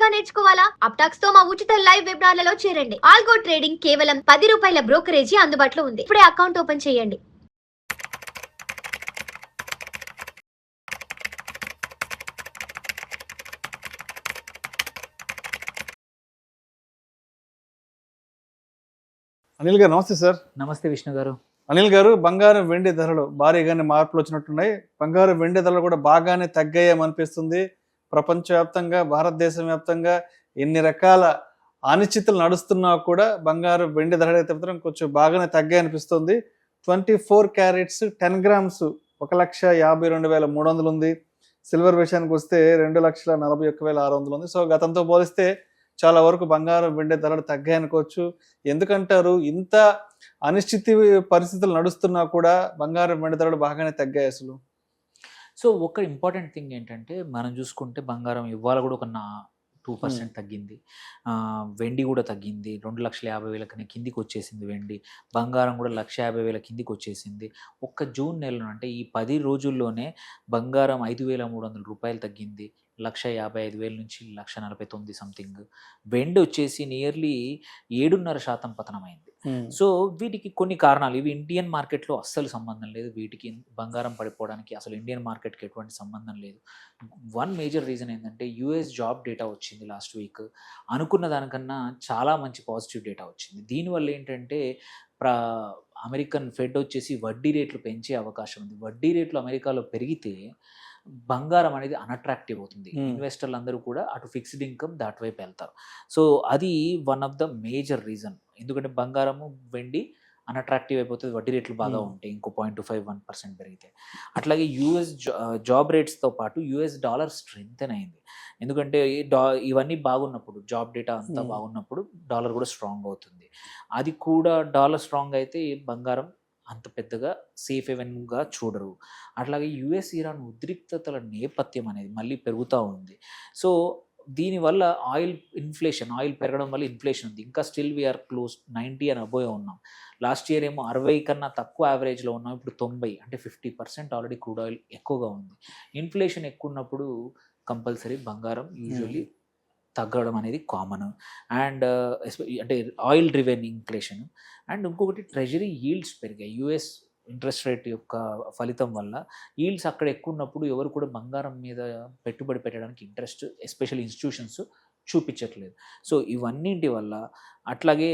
గా నేర్చుకోవాలా? అప్టాక్స్ తో మా ఉచిత లైవ్ వెబినార్లలో చేరండి. ఆల్గో ట్రేడింగ్ కేవలం ₹10 బ్రోకరేజీ అందుబాటులో ఉంది. ఇప్పుడే అకౌంట్ ఓపెన్ చేయండి. అనిల్ గారు నమస్తే సార్. నమస్తే విష్ణు గారు. అనిల్ గారు, బంగారం వెండి ధరలు భారీగానే మార్పులు వచ్చినట్టున్నాయి. బంగారం వెండి ధరలు కూడా బాగానే తగ్గాయమనిపిస్తుంది. ప్రపంచవ్యాప్తంగా, భారతదేశం వ్యాప్తంగా ఎన్ని రకాల అనిశ్చితులు నడుస్తున్నా కూడా బంగారం వెండి ధరలు అయితే మాత్రం కొంచెం బాగానే తగ్గాయనిపిస్తుంది. 24 క్యారెట్స్ 10 గ్రామ్స్ 1,52,300 ఉంది. సిల్వర్ విషయానికి వస్తే 2,41,600 ఉంది. సో గతంతో పోలిస్తే చాలా వరకు బంగారం వెండి ధరలు తగ్గాయనుకోవచ్చు. ఎందుకంటారు ఇంత అనిశ్చిత పరిస్థితులు నడుస్తున్నా కూడా బంగారం వెండి ధరలు బాగానే తగ్గాయి అసలు? సో ఒక ఇంపార్టెంట్ థింగ్ ఏంటంటే, మనం చూసుకుంటే బంగారం ఇవాళ కూడా ఒక 2% తగ్గింది. వెండి కూడా తగ్గింది. 2,50,000 కన్నా కిందికి వచ్చేసింది వెండి. బంగారం కూడా 1,50,000 కిందికి వచ్చేసింది. ఒక్క జూన్ నెలలో అంటే ఈ 10 రోజుల్లోనే బంగారం ₹5,300 తగ్గింది. 1,55,000 నుంచి 1,49,000 సంథింగ్. వెండి వచ్చేసి నియర్లీ 7.5% పతనమైంది. సో వీటికి కొన్ని కారణాలు. ఇవి ఇండియన్ మార్కెట్లో అస్సలు సంబంధం లేదు. వీటికి బంగారం పడిపోవడానికి అసలు ఇండియన్ మార్కెట్కి ఎటువంటి సంబంధం లేదు. వన్ మేజర్ రీజన్ ఏంటంటే, యుఎస్ జాబ్ డేటా వచ్చింది లాస్ట్ వీక్. అనుకున్న దానికన్నా చాలా మంచి పాజిటివ్ డేటా వచ్చింది. దీనివల్ల ఏంటంటే అమెరికన్ ఫెడ్ వచ్చేసి వడ్డీ రేట్లు పెంచే అవకాశం ఉంది. వడ్డీ రేట్లు అమెరికాలో పెరిగితే బంగారం అనేది అన్అట్రాక్టివ్ అవుతుంది. ఇన్వెస్టర్లు అందరూ కూడా అటు ఫిక్స్డ్ ఇన్కమ్ దాటి వైపు వెళ్తారు. సో అది one of the major reason. ఎందుకంటే బంగారము వెండి అన్అట్రాక్టివ్ అయిపోతుంది వడ్డీ రేట్లు బాగా ఉంటాయి. ఇంకో 0.25-1% పెరిగితే. అట్లాగే యుఎస్ జాబ్ రేట్స్తో పాటు యుఎస్ డాలర్ స్ట్రెంగ్తెన్ అయింది. ఎందుకంటే ఇవన్నీ బాగున్నప్పుడు, జాబ్ డేటా అంతా బాగున్నప్పుడు డాలర్ కూడా స్ట్రాంగ్ అవుతుంది. అది కూడా డాలర్ స్ట్రాంగ్ అయితే బంగారం అంత పెద్దగా సేఫ్ హెవెన్గా చూడరు. అట్లాగే యుఎస్ ఇరాన్ ఉద్రిక్తతల నేపథ్యం అనేది మళ్ళీ పెరుగుతూ ఉంది. సో దీనివల్ల ఆయిల్ పెరగడం వల్ల ఇన్ఫ్లేషన్ ఉంది. ఇంకా still we are close 90 and above ఉన్నాం. లాస్ట్ ఇయర్ ఏమో 60 కన్నా తక్కువ యావరేజ్లో ఉన్నాం. ఇప్పుడు 90 అంటే 50% ఆల్రెడీ క్రూడ్ ఆయిల్ ఎక్కువగా ఉంది. ఇన్ఫ్లేషన్ ఎక్కువ ఉన్నప్పుడు కంపల్సరీ బంగారం యూజువల్లీ తగ్గడం అనేది కామన్. అండ్ అంటే ఆయిల్ డ్రివెన్ ఇన్ఫ్లేషన్. అండ్ ఇంకొకటి ట్రెజరీ ఈల్డ్స్ పెరిగాయి. యుఎస్ ఇంట్రెస్ట్ రేట్ యొక్క ఫలితం వల్ల ఈల్డ్స్ అక్కడ ఎక్కువ ఉన్నప్పుడు ఎవరు కూడా బంగారం మీద పెట్టుబడి పెట్టడానికి ఇంట్రెస్ట్, ఎస్పెషల్లీ ఇన్స్టిట్యూషన్స్ చూపించట్లేదు. సో ఇవన్నింటి వల్ల అట్లాగే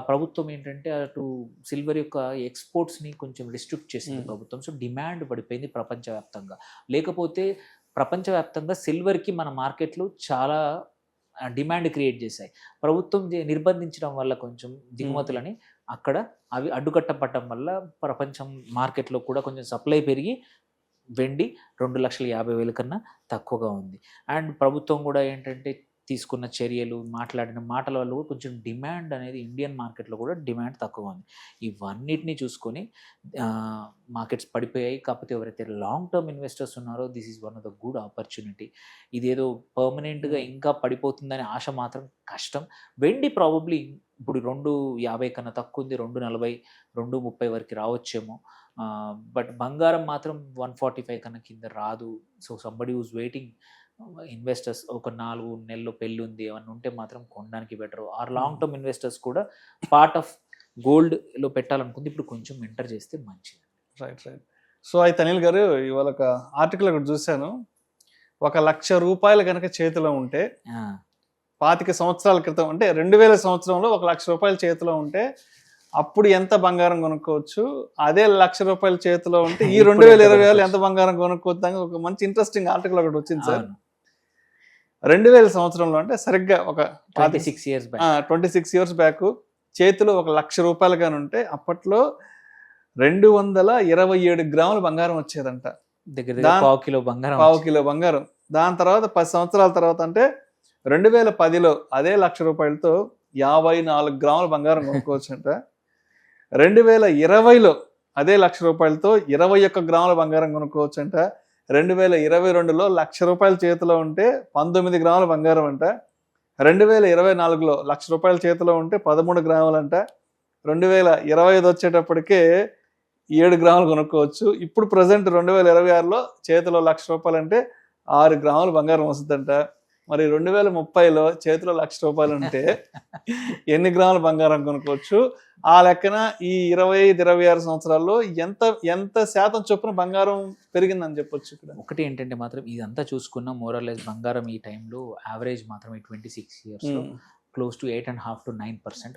ప్రభుత్వం ఏంటంటే అటు సిల్వర్ యొక్క ఎక్స్పోర్ట్స్ని కొంచెం రిస్ట్రిక్ట్ చేసింది ప్రభుత్వం. సో డిమాండ్ పడిపోయింది ప్రపంచవ్యాప్తంగా. లేకపోతే ప్రపంచవ్యాప్తంగా సిల్వర్కి మన మార్కెట్లు చాలా డిమాండ్ క్రియేట్ చేశాయి. ప్రభుత్వం నిర్బంధించడం వల్ల కొంచెం దిగుమతులని అక్కడ అవి అడ్డుకట్టపడటం వల్ల ప్రపంచం మార్కెట్లో కూడా కొంచెం సప్లై పెరిగి వెండి 2,50,000 కన్నా తక్కువగా ఉంది. అండ్ ప్రభుత్వం కూడా ఏంటంటే తీసుకున్న చర్యలు, మాట్లాడిన మాటల వల్ల కూడా కొంచెం డిమాండ్ అనేది ఇండియన్ మార్కెట్లో కూడా డిమాండ్ తక్కువ ఉంది. ఇవన్నిటిని చూసుకొని మార్కెట్స్ పడిపోయాయి. కాకపోతే ఎవరైతే లాంగ్ టర్మ్ ఇన్వెస్టర్స్ ఉన్నారో this is one of the good opportunity. ఇదేదో పర్మనెంట్గా ఇంకా పడిపోతుందనే ఆశ మాత్రం కష్టం. వెండి ప్రాబబ్లీ ఇప్పుడు 250 కన్నా తక్కువ ఉంది. 240, 230 వరకు రావచ్చేమో. బట్ బంగారం మాత్రం 145 కన్నా కింద రాదు. So somebody who's waiting, investors ఒక 4 నెలల్లో పెళ్ళి ఉంది ఏమన్నా ఉంటే మాత్రం కొనడానికి better. Or long term investors కూడా పార్ట్ ఆఫ్ గోల్డ్లో పెట్టాలనుకుంది ఇప్పుడు కొంచెం ఎంటర్ చేస్తే మంచిది. రైట్. సో అయితే అనిల్ గారు, ఇవాళ ఒక ఆర్టికల్ ఒకటి చూశాను. 1,00,000 కనుక చేతిలో ఉంటే 25 సంవత్సరాల క్రితం అంటే 2000 సంవత్సరంలో 1,00,000 చేతిలో ఉంటే అప్పుడు ఎంత బంగారం కొనుక్కోవచ్చు, అదే ₹1,00,000 చేతిలో ఉంటే ఈ 2020 ఎంత బంగారం కొనుక్కోవచ్చు అని ఒక మంచి ఇంట్రెస్టింగ్ ఆర్టికల్ ఒకటి వచ్చింది సార్. 2000 సంవత్సరంలో అంటే సరిగ్గా ఒక 26 years బ్యాక్ చేతిలో ₹1,00,000 కానీ ఉంటే అప్పట్లో 227 గ్రాముల బంగారం వచ్చేదంట. పావు కిలో బంగారం. దాని తర్వాత 10 సంవత్సరాల తర్వాత అంటే 2010లో అదే ₹1,00,000తో 54 గ్రాముల బంగారం కొనుక్కోవచ్చు అంట. 2020లో అదే ₹1,00,000తో 21 గ్రాముల బంగారం కొనుక్కోవచ్చు అంట. 2022లో ₹1,00,000 చేతిలో ఉంటే 19 గ్రాముల బంగారం అంట. 2024లో ₹1,00,000 చేతిలో ఉంటే 13 గ్రాములు అంట. 2025 వచ్చేటప్పటికే 7 గ్రాములు కొనుక్కోవచ్చు. ఇప్పుడు ప్రజెంట్ 2026లో చేతిలో ₹1,00,000 అంటే 6 గ్రాములు బంగారం వస్తుందంట. మరి 2030లో చేతిలో ₹1,00,000 ఉంటే ఎన్ని గ్రాముల బంగారం కొనుక్కోవచ్చు? ఆ లెక్కన ఈ 25-26 సంవత్సరాల్లో ఎంత శాతం చొప్పున బంగారం పెరిగిందని చెప్పొచ్చు ఇక్కడ? ఒకటి ఏంటంటే మాత్రం ఇదంతా చూసుకున్న మోరల్లెస్ బంగారం ఈ టైంలో యావరేజ్ మాత్రం ఈ 26 ఇయర్స్లో క్లోజ్ టు 8.5 to 9%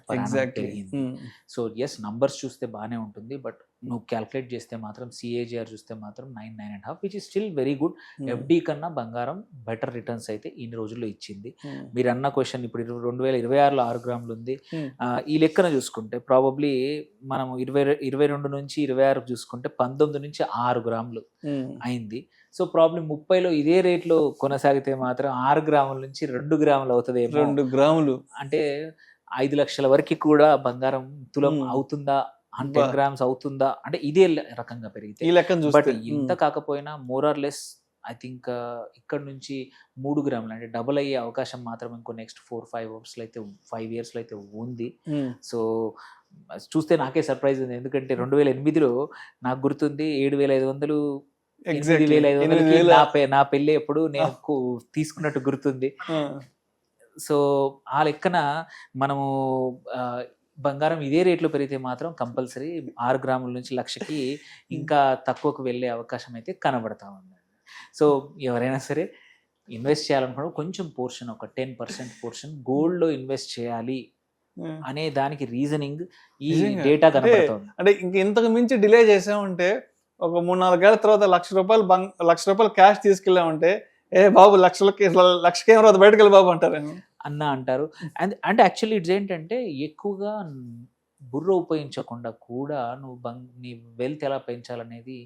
పెరిగింది. సో ఎస్ నంబర్స్ చూస్తే బాగానే ఉంటుంది, బట్ నువ్వు క్యాల్కులేట్ చేస్తే మాత్రం CAGR చూస్తే మాత్రం 9.5 which is still very good. FD కన్నా బంగారం బెటర్ రిటర్న్స్ అయితే ఇన్ని రోజుల్లో ఇచ్చింది. మీరు అన్న క్వశ్చన్ ఇప్పుడు 2026లో 6 గ్రాములు ఉంది. ఈ లెక్కన చూసుకుంటే ప్రాబబ్లీ మనం 22 నుంచి 26 చూసుకుంటే 19 నుంచి 6 గ్రాములు అయింది. సో ప్రాబ్లం 30లో ఇదే రేట్లో కొనసాగితే మాత్రం 6 గ్రాముల నుంచి 2 గ్రాములు అవుతుంది. 2 గ్రాములు అంటే 5 లక్షల వరకు కూడా బంగారం తులం అవుతుందా, 100 గ్రామ్స్ అవుతుందా అంటే ఇదే రకంగా పెరిగితే. ఈ లెక్కన బట్ చూస్తే ఇంత కాకపోయినా more or less I think ఇక్కడ నుంచి 3 గ్రాములు అంటే డబుల్ అయ్యే అవకాశం మాత్రం ఇంకో నెక్స్ట్ 5 ఇయర్స్లో అయితే ఉంది. సో చూస్తే నాకే సర్ప్రైజ్ ఉంది, ఎందుకంటే 2008లో నాకు గుర్తుంది 7,500 8,500 నా పెళ్ళి ఎప్పుడు నేను తీసుకున్నట్టు గుర్తుంది. సో ఆ లెక్కన మనము బంగారం ఇదే రేట్లో పెరిగితే మాత్రం కంపల్సరీ 6 గ్రాముల నుంచి 1,00,000కి ఇంకా తక్కువకు వెళ్ళే అవకాశం అయితే కనబడతా ఉంది. సో ఎవరైనా సరే ఇన్వెస్ట్ చేయాలనుకున్న కొంచెం పోర్షన్, ఒక 10% పోర్షన్ గోల్డ్లో ఇన్వెస్ట్ చేయాలి అనే దానికి రీజనింగ్ ఈ డేటా కనబడుతుంది. అంటే ఇంతకు మించి డిలే చేసామంటే ఒక 3-4 ఏళ్ల తర్వాత ₹1,00,000 క్యాష్ తీసుకెళ్ళామంటే ఏ బాబు లక్షకి ఏం రాదు బయటకు వెళ్ళి బాబు అంటారు అంటారు. అంటే యాక్చువల్లీ ఇట్స్ ఏంటంటే ఎక్కువగా బుర్ర ఉపయోగించకుండా కూడా నువ్వు నీ వెల్త్ ఎలా పెంచాలనేది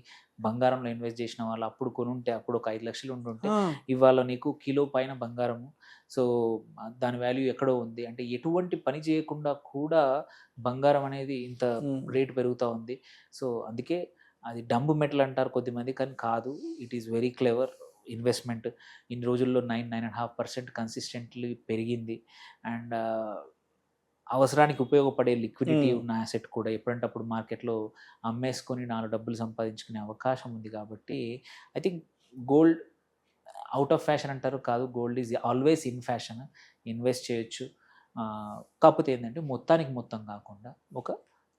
బంగారంలో ఇన్వెస్ట్ చేసిన వాళ్ళు అప్పుడు కొనుంటే అప్పుడు ఒక 5 లక్షలు ఉంటుంటే ఇవాళ నీకు కిలో పైన బంగారము. సో దాని వాల్యూ ఎక్కడో ఉంది. అంటే ఎటువంటి పని చేయకుండా కూడా బంగారం అనేది ఇంత రేటు పెరుగుతూ ఉంది. సో అందుకే అది డంబు మెటల్ అంటారు కొద్దిమంది, కానీ కాదు, it is very clever investment. ఇన్ని రోజుల్లో 9.5% కన్సిస్టెంట్లీ పెరిగింది. అండ్ అవసరానికి ఉపయోగపడే లిక్విడిటీ ఉన్న యాసెట్ కూడా ఎప్పుడంటే అప్పుడు మార్కెట్లో అమ్మేసుకొని 4 డబ్బులు సంపాదించుకునే అవకాశం ఉంది. కాబట్టి I think gold out of fashion అంటారు, కాదు, gold is always in fashion. Invest చేయొచ్చు. కాకపోతే ఏంటంటే మొత్తం కాకుండా ఒక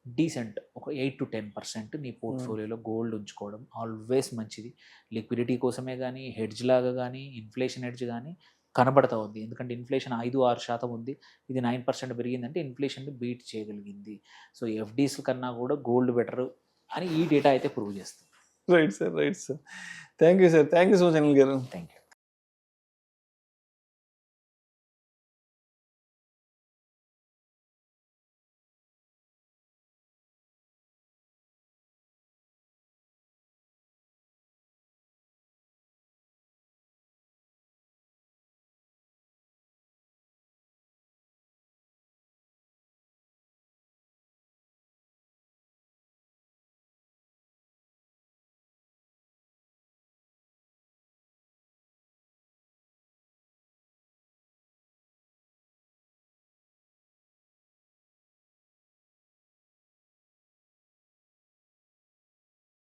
డీసెంట్ ఒక 8 to 10% నీ పోర్ట్ఫోలియోలో గోల్డ్ ఉంచుకోవడం ఆల్వేస్ మంచిది. లిక్విడిటీ కోసమే కానీ, హెడ్జ్ లాగా కానీ, ఇన్ఫ్లేషన్ హెడ్జ్ కానీ కనబడతా ఉంది. ఎందుకంటే ఇన్ఫ్లేషన్ 5-6% ఉంది, ఇది 9% పెరిగిందంటే ఇన్ఫ్లేషన్ బీట్ చేయగలిగింది. సో FDs కన్నా కూడా గోల్డ్ బెటర్ అని ఈ డేటా అయితే ప్రూవ్ చేస్తుంది. Right sir. Thank you so much Anil garu. Thank you.